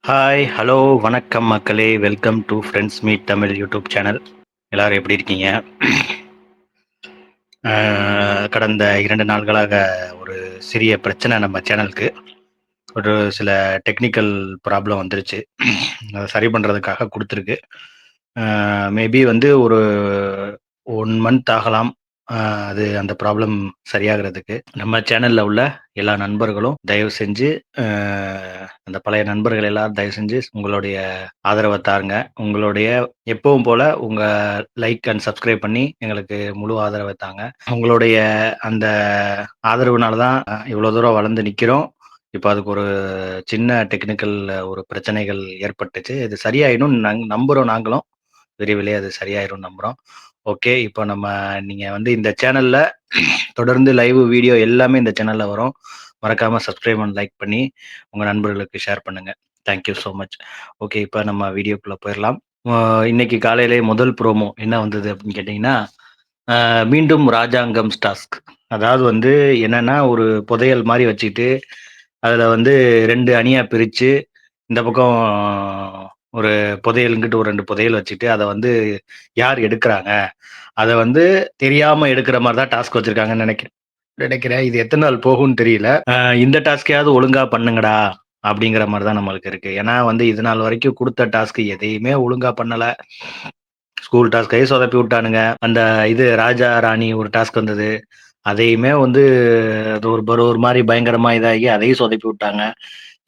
Hi, hello, வணக்கம் மக்களே. Welcome to friends meet Tamil YouTube channel. எல்லாரும் எப்படி இருக்கீங்க? கடந்த 2 நாள்களாக ஒரு சிறிய பிரச்சனை நம்ம சேனலுக்கு. ஒரு சில டெக்னிக்கல் ப்ராப்ளம் வந்துருச்சு. அத சரி பண்றதுக்காக குடுத்துருக்கு. மேபி வந்து ஒரு 1 மந்த் ஆகலாம். அ அது அந்த ப்ராப்ளம் சரியாகறதுக்கு. நம்ம சேனல்ல உள்ள எல்லா நண்பர்களும் தயவு செஞ்சு, அ அந்த பழைய நண்பர்கள் எல்லாரும் தயவு செஞ்சு உங்களுடைய ஆதரவ தாருங்க. உங்களுடைய எப்பவும் போல உங்க லைக் அண்ட் சப்ஸ்கிரைப் பண்ணி எங்களுக்கு முழு ஆதரவ தாங்க. உங்களுடைய அந்த ஆதரவுனால தான் இவ்வளோ தூரம் வளர்ந்து நிக்கிறோம். இப்ப அதுக்கு ஒரு சின்ன டெக்னிக்கல் ஒரு பிரச்சனைகள் ஏற்பட்டுச்சு. இது சரியாயிடும்னு நம்புறோம் நாங்களும். விரைவிலே அது சரியாயிரும்னு நம்புறோம். ஓகே. இப்போ நீங்க வந்து இந்த சேனல்ல தொடர்ந்து லைவ் வீடியோ எல்லாமே இந்த சேனல்ல வரும். மறக்காம சப்ஸ்கிரைப் அண்ட் லைக் பண்ணி உங்க நண்பர்களுக்கு ஷேர் பண்ணுங்க. Thank you so much. Okay. இப்ப நம்ம வீடியோக்குள்ள போயிரலாம். அ இன்னைக்கு காலையிலே முதல் ப்ரோமோ என்ன வந்தது அப்படின்னு கேட்டீங்கன்னா, மீண்டும் ராஜாங்கம் டாஸ்க். அதாவது வந்து என்னன்னா, ஒரு புதையல் மாரி வச்சுக்கிட்டு, அதுல வந்து 2 அணியா பிரிச்சு, இந்த பக்கம் ஒரு புதையல், இங்கிட்டு ஒரு 2 புதையல் வச்சுட்டு, அத வந்து யார் எடுக்குறாங்க? அத வந்து தெரியாம எடுக்கிற மாரி தான் டாஸ்க் வச்சிருக்காங்கன்னு நெனைக்கிறேன். இது எத்தன நாள் போகும்னு தெரியல. இந்த டாஸ்க்கையாவது ஒழுங்கா பண்ணுங்கடா! அப்படிங்கிற மாரி தான் நம்மளுக்கு இருக்கு. ஏன்னா வந்து இது நாள் வரைக்கும் குடுத்த டாஸ்க் எதையுமே ஒழுங்கா பண்ணல. ஸ்கூல் டாஸ்க்கையும் சொதப்பி விட்டானுங்க. அந்த இது ராஜா, ராணி ஒரு டாஸ்க் வந்தது. அதையுமே வந்து அது ஒரு மாரி பயங்கரமா இதாகி அதையும் சொதப்பி விட்டாங்க.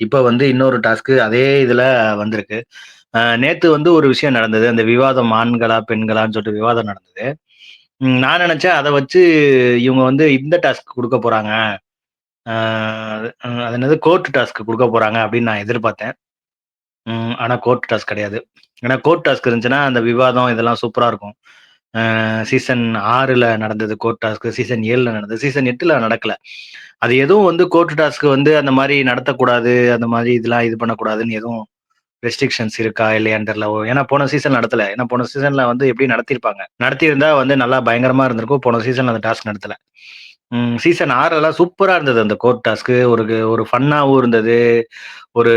இப்ப வந்து இன்னொரு டாஸ்க்கு அதே இதுல வந்திருக்கு. நேத்து வந்து ஒரு விஷயம் நடந்தது. அந்த விவாதம் ஆண்களா, பெண்களான்னு சொல்லிட்டு விவாதம் நடந்தது. நான் நெனச்சேன் அத வச்சு இவங்க வந்து இந்த டாஸ்க் குடுக்க போறாங்க. ஆ அது என்னது கோர்ட் டாஸ்க் குடுக்க போறாங்க அப்படின்னு நான் எதிர்பார்த்தேன். ஆனா கோர்ட் டாஸ்க் கிடையாது. ஏன்னா கோர்ட் டாஸ்க் இருந்துச்சுன்னா, அந்த விவாதம் இதெல்லாம் சூப்பரா இருக்கும். சீசன் 6ல நடந்தது கோர்ட் டாஸ்க். சீசன் 7ல நடந்தது. சீசன் 8ல நடக்கல. அது எதுவும் வந்து கோர்ட் டாஸ்க் வந்து அந்த மாரி நடத்தக்கூடாது. அந்த மாரி இதெல்லாம் இது பண்ணக்கூடாதுன்னு எதுவும் ரெஸ்ட்ரிக்ஷன்ஸ் இருக்கா? இல்லையான்னு தெரியல. ஏன்னா போன சீசன் நடத்தல. ஏன்னா போன சீசன்ல வந்து எப்படியும் நடத்தியிருப்பாங்க. நடத்தியிருந்தா வந்து நல்லா பயங்கரமா இருந்திருக்கும். போன சீசன்ல அந்த டாஸ்க் நடத்தல. சீசன் 6லலாம் சூப்பரா இருந்தது அந்த கோர்ட் டாஸ்க்கு. ஒரு ஃபன்னாவும் இருந்தது. ஒரு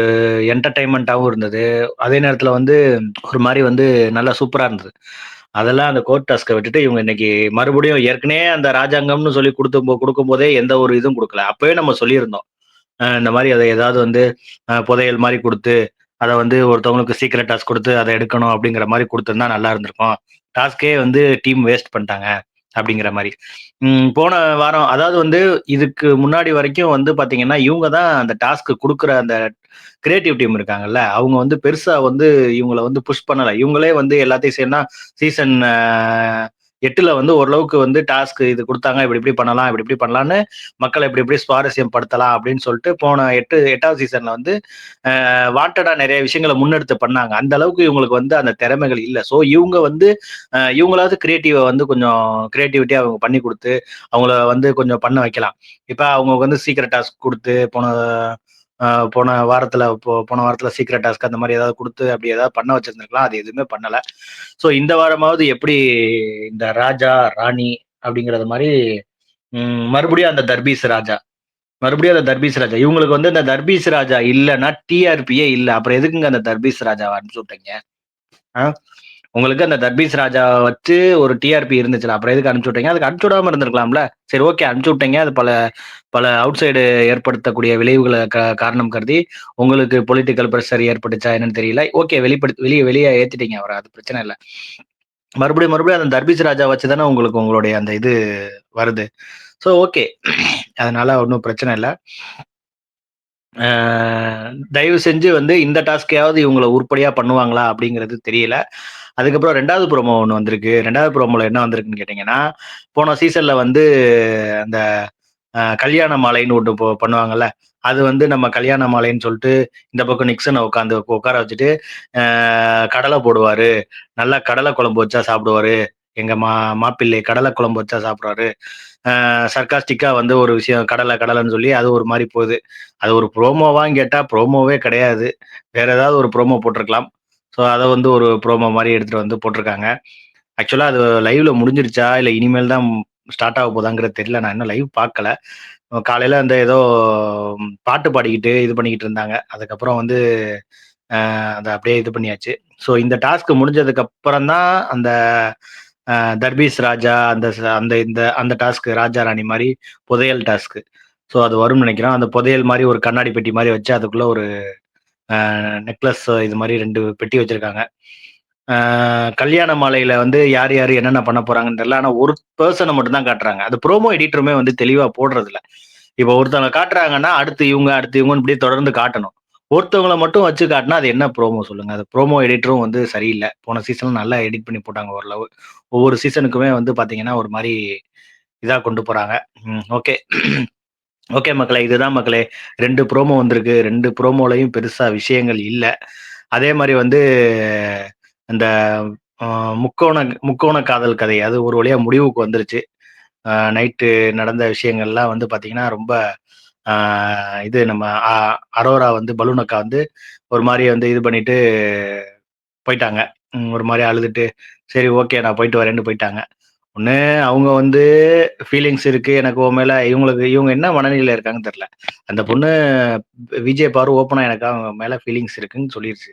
என்டர்டெயின்மென்ட்டாவும் இருந்தது. அதே நேரத்தில வந்து ஒரு மாரி வந்து நல்லா சூப்பரா இருந்தது. அதெல்லாம் அந்த கோர்ட் டாஸ்க்க விட்டுட்டு இவங்க இன்னைக்கு மறுபடியும் ஏற்கனவே அந்த ராஜாங்கம்னு சொல்லி குடுக்கும்போதே எந்த ஒரு இதுவும் குடுக்கல. அப்பவே நம்ம சொல்லியிருந்தோம். இந்த மாரி அத ஏதாவது வந்து புதையல் மாரி குடுத்து, அத வந்து ஒருத்தவங்களுக்கு சீக்ரெட் டாஸ்க் குடுத்து அத எடுக்கணும் அப்படிங்கிற மாரி குடுத்திருந்தா நல்லா இருந்திருக்கும். டாஸ்க்கே வந்து டீம் வேஸ்ட் பண்ணிட்டாங்க. அப்படிங்கிற மாரி. போன வாரம் அதாவது வந்து இதுக்கு முன்னாடி வரைக்கும் வந்து பார்த்தீங்கன்னா, இவங்க தான் அந்த டாஸ்க் குடுக்குற அந்த கிரியேட்டிவ் டீம் இருக்காங்கல்ல, அவங்க வந்து பெருசா வந்து இவங்கள வந்து புஷ் பண்ணல. இவங்களே வந்து எல்லாத்தையும் சீசன் 8ல வந்து ஓரளவுக்கு வந்து டாஸ்க் இது குடுத்தாங்க. இப்படி இப்படி பண்ணலாம், இப்படி இப்படி பண்ணலான்னு மக்கள இப்படி இப்படி சுவாரஸ்யம் படுத்தலாம் அப்படின்னு சொல்லிட்டு போன 8வது சீசன்ல வந்து வாண்டடா நெறைய விஷயங்கள முன்னெடுத்து பண்ணாங்க. அந்த அளவுக்கு இவங்களுக்கு வந்து அந்த திறமைகள் இல்ல. ஸோ இவங்க வந்து இவங்களாவது கிரியேட்டிவா வந்து கொஞ்சம் கிரியேட்டிவிட்டியா அவங்க பண்ணி குடுத்து, அவங்கள வந்து கொஞ்சம் பண்ண வைக்கலாம். இப்ப அவங்க வந்து சீக்ரெட் டாஸ்க் குடுத்து அ போன வாரத்துல சீக்ரெட் டாஸ்க் அந்த மாரி ஏதாவது குடுத்து அப்படி ஏதாவது பண்ண வச்சிருந்திருக்கலாம். அது எதுவுமே பண்ணல. ஸோ இந்த வாரமாவது எப்படி இந்த ராஜா, ராணி அப்படிங்கிறது மாரி மறுபடியும் அந்த தர்பீஸ் ராஜா. மறுபடியும் அந்த தர்பீஸ் ராஜா. இவங்களுக்கு வந்து அந்த தர்பீஸ் ராஜா இல்லன்னா டிஆர்பியே இல்ல. அப்புறம் எதுக்குங்க அந்த தர்பீஸ் ராஜாவ அனுப்பிச்சு விட்டீங்க? ஆ? உங்களுக்கு அந்த தர்பீஸ் ராஜாவ வச்சு ஒரு டிஆர்பி இருந்துச்சுல்ல. அப்புறம் எதுக்கு அனுப்பிச்சு விட்டீங்க? அதுக்கு அனுப்பிச்சு விடாம இருந்திருக்கலாம்ல. சரி, ஓகே, அனுப்பிச்சு விட்டீங்க. அது பல பல அவுட் சைடு ஏற்படுத்தக்கூடிய விளைவுகள காரணம் கருதி, உங்களுக்கு பொலிட்டிக்கல் பிரஷர் ஏற்பட்டுச்சா என்னன்னு தெரியல. ஓகே, வெளிய ஏத்திட்டீங்க அவர. அது பிரச்சனை இல்ல. மறுபடியும் அந்த தர்பீஸ் ராஜா வச்சு தானே உங்களுக்கு உங்களுடைய அந்த இது வருது. So okay. அதனால ஒண்ணும் பிரச்சனை இல்ல. அ தயவு செஞ்சு வந்து இந்த டாஸ்க்கையாவது இவங்கள உருப்படியா பண்ணுவாங்களா? அப்படிங்கிறது தெரியல. அதுக்கப்புறம் 2வது ப்ரோமோ ஒண்ணு வந்திருக்கு. 2வது ப்ரோமோல என்ன வந்திருக்குன்னு கேட்டீங்கன்னா, போன சீசன்ல வந்து அந்த கல்யாண மாலைன்னு ஒண்ணு பண்ணுவாங்கல்ல. அது வந்து நம்ம கல்யாண மாலைன்னு சொல்ட்டு, இந்த பக்கம் நிக்சன உட்கார வச்சுட்டு, அ கடல போடுவாரு. நல்லா கடல குழம்பு வச்சா சாப்பிடுவாரு. எங்க மாப்பிள்ளை கடல குழம்பு வச்சா சாப்பிடுவாரு. சர்க்காஸ்டிக்கா வந்து ஒரு விஷயம் கடலன்னு சொல்லி அது ஒரு மாரி போது. அது ஒரு ப்ரோமோவான்னு கேட்டா ப்ரோமோவே கிடையாது. வேற ஏதாவது ஒரு ப்ரோமோ போட்டுருக்கலாம். ஸோ அத வந்து ஒரு ப்ரோமோ மாரி எடுத்துட்டு வந்து போட்டுருக்காங்க. ஆக்சுவலா அது லைவ்ல முடிஞ்சிருச்சா? இல்ல இனிமேல் தான் ஸ்டார்ட் ஆக போதாங்கிறது தெரியல. நான் இன்னும் லைவ் பார்க்கல. காலையில அந்த ஏதோ பாட்டு பாடிக்கிட்டு இது பண்ணிக்கிட்டு இருந்தாங்க. அதுக்கப்புறம் வந்து அத அப்படியே இது பண்ணியாச்சு. ஸோ இந்த டாஸ்க் முடிஞ்சதுக்கு அப்புறம் தான் அந்த தர்பீஸ் ராஜா அந்த டாஸ்க் ராஜா ராணி மாரி புதையல் டாஸ்க். ஸோ அது வரும்னு நெனைக்கிறேன். அந்த புதையல் மாரி ஒரு கண்ணாடி பெட்டி மாரி வச்சு அதுக்குள்ள ஒரு நெக்லஸ் இது மாரி 2 பெட்டி வச்சிருக்காங்க. ஆ கல்யாண மாலையில வந்து யார் யாரு என்னென்ன பண்ண போறாங்கன்னு தெரியல. ஆனா ஒரு பெர்சன மட்டும் தான் காட்டுறாங்க. அது ப்ரோமோ எடிட்டருமே வந்து தெளிவா போடுறதில்ல. இப்ப ஒருத்தவங்க காட்டுறாங்கன்னா, அடுத்து இவங்கன்னு இப்படியே தொடர்ந்து காட்டணும். ஒருத்தவங்கள மட்டும் வச்சு காட்டுனா, அது என்ன ப்ரோமோ சொல்லுங்க? அது ப்ரோமோ எடிட்டரும் வந்து சரியில்ல. போன சீசன்ல நல்லா எடிட் பண்ணி போட்டாங்க ஓரளவு. ஒவ்வொரு சீசனுக்குமே வந்து பார்த்தீங்கன்னா, ஒரு மாரி இதா கொண்டு போறாங்க. ஓகே. ஓகே மக்களே. இதுதான் மக்களே. 2 ப்ரோமோ வந்திருக்கு. 2 ப்ரோமோலயும் பெருசா விஷயங்கள் இல்ல. அதே மாரி வந்து அந்த அ முக்கோண முக்கோண காதல் கதை அது ஒரு வழியா முடிவுக்கு வந்துருச்சு. நைட்டு நடந்த விஷயங்கள்லாம் வந்து பார்த்தீங்கன்னா, ரொம்ப ஆ இது நம்ம அரோரா வந்து பலூன் அக்கா வந்து ஒரு மாரி வந்து இது பண்ணிட்டு போயிட்டாங்க. ஒரு மாரி அழுதுட்டு, "சரி ஓகே நான் போயிட்டு வரேன்னு" போயிட்டாங்க. ஒண்ணு அவங்க வந்து ஃபீலிங்ஸ் இருக்கு எனக்கு உன் மேல இவங்க என்ன மனநிலையில இருக்காங்கன்னு தெரியல. அந்த பொண்ணு விஜய் பாரு ஓப்பனா எனக்கு அவங்க மேல ஃபீலிங்ஸ் இருக்குன்னு சொல்லிருச்சு.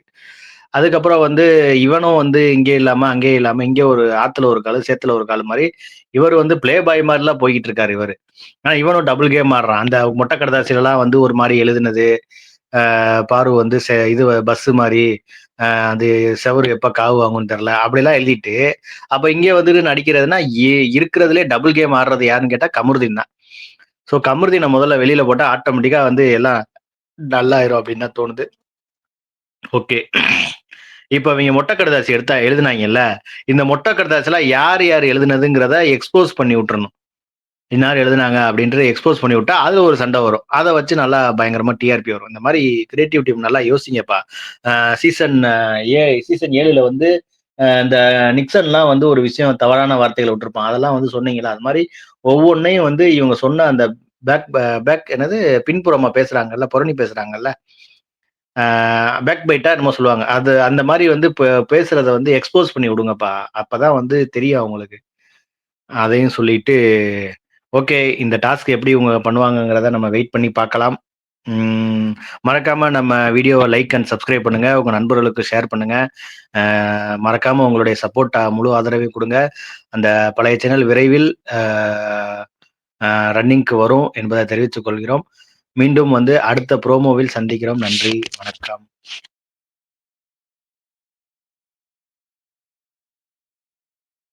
அதுக்கப்புறம் வந்து இவனும் வந்து இங்கே இல்லாம, அங்கேயே இல்லாம, இங்க ஒரு ஆத்துல ஒரு காலு, சேத்துல ஒரு காலு மாரி, இவரு வந்து பிளே பாய் மாரிலாம் போய்க்கிட்டு இருக்காரு இவரு. ஆனா இவனும் டபுள் கேம் ஆடுறான். அந்த மொட்டை கடிதாசிலலாம் வந்து ஒரு மாரி எழுதுனது, பாரு வந்து இது பஸ்ஸு மாரி, அது செவுரு எப்ப காவு வாங்கும்ன்னு தெரியல. அப்படிலாம் எழுதிட்டு, அப்ப இங்க வந்துட்டு நடிக்கிறதுன்னா, இருக்கிறதுலயே டபுள் கேம் ஆடுறது யாருன்னு கேட்டா கமருதீன் தான். ஸோ கமருதீன முதல்ல வெளியில போட்டா ஆட்டோமேட்டிக்கா வந்து எல்லாம் டல்லாயிரும் அப்படின்னு தான் தோணுது. ஓகே. இப்ப அவிங்க மொட்டை கடிதாசி எழுதுனாய்ங்கல்ல, இந்த மொட்டை கடிதாசிலாம் யார் யார் எழுதுனதுங்கிறத எக்ஸ்போஸ் பண்ணி விட்டுறணும். இன்னார் எழுதுனாங்க அப்படின்ட்டு எக்ஸ்போஸ் பண்ணி விட்டா, அதுல ஒரு சண்டை வரும். அத வச்சு நல்லா பயங்கரமா டிஆர்பி வரும். இந்த மாரி கிரியேட்டிவ் டீம் நல்லா யோசிங்கப்பா. அ சீசன் சீசன் 7ல வந்து இந்த நிக்சன்லாம் வந்து ஒரு விஷயம் தவறான வார்த்தைகள விட்டுருப்பான். அதெல்லாம் வந்து சொன்னீங்கல்ல, அது மாரி ஒவ்வொன்னையும் வந்து இவங்க சொன்ன அந்த பேக் பேக் என்னது பின்புறமா பேசுறாங்கல்ல, புரணி பேசுறாங்கல்ல, ஆ பேக் பைட்டா என்னமோ சொல்லுவாங்க. அது அந்த மாரி வந்து பேசுறத வந்து எக்ஸ்போஸ் பண்ணி விடுங்கப்பா. அப்பதான் வந்து தெரியும் அவங்களுக்கு. அதையும் சொல்லிட்டு, ஓகே இந்த டாஸ்க் எப்படி இவங்க பண்ணுவாங்கங்கிறத நம்ம வெயிட் பண்ணி பார்க்கலாம். ம் மறக்காம நம்ம வீடியோவ லைக் அண்ட் சப்ஸ்கிரைப் பண்ணுங்க. உங்க நண்பர்களுக்கு ஷேர் பண்ணுங்க. மறக்காம உங்களுடைய முழு ஆதரவையும் குடுங்க. அந்த பழைய சேனல் விரைவில் அ அ ரன்னிங்க்கு வரும் என்பதை தெரிவித்துக் கொள்கிறோம். மீண்டும் வந்து அடுத்த ப்ரோமோவில் சந்திக்கிறோம். நன்றி, வணக்கம்.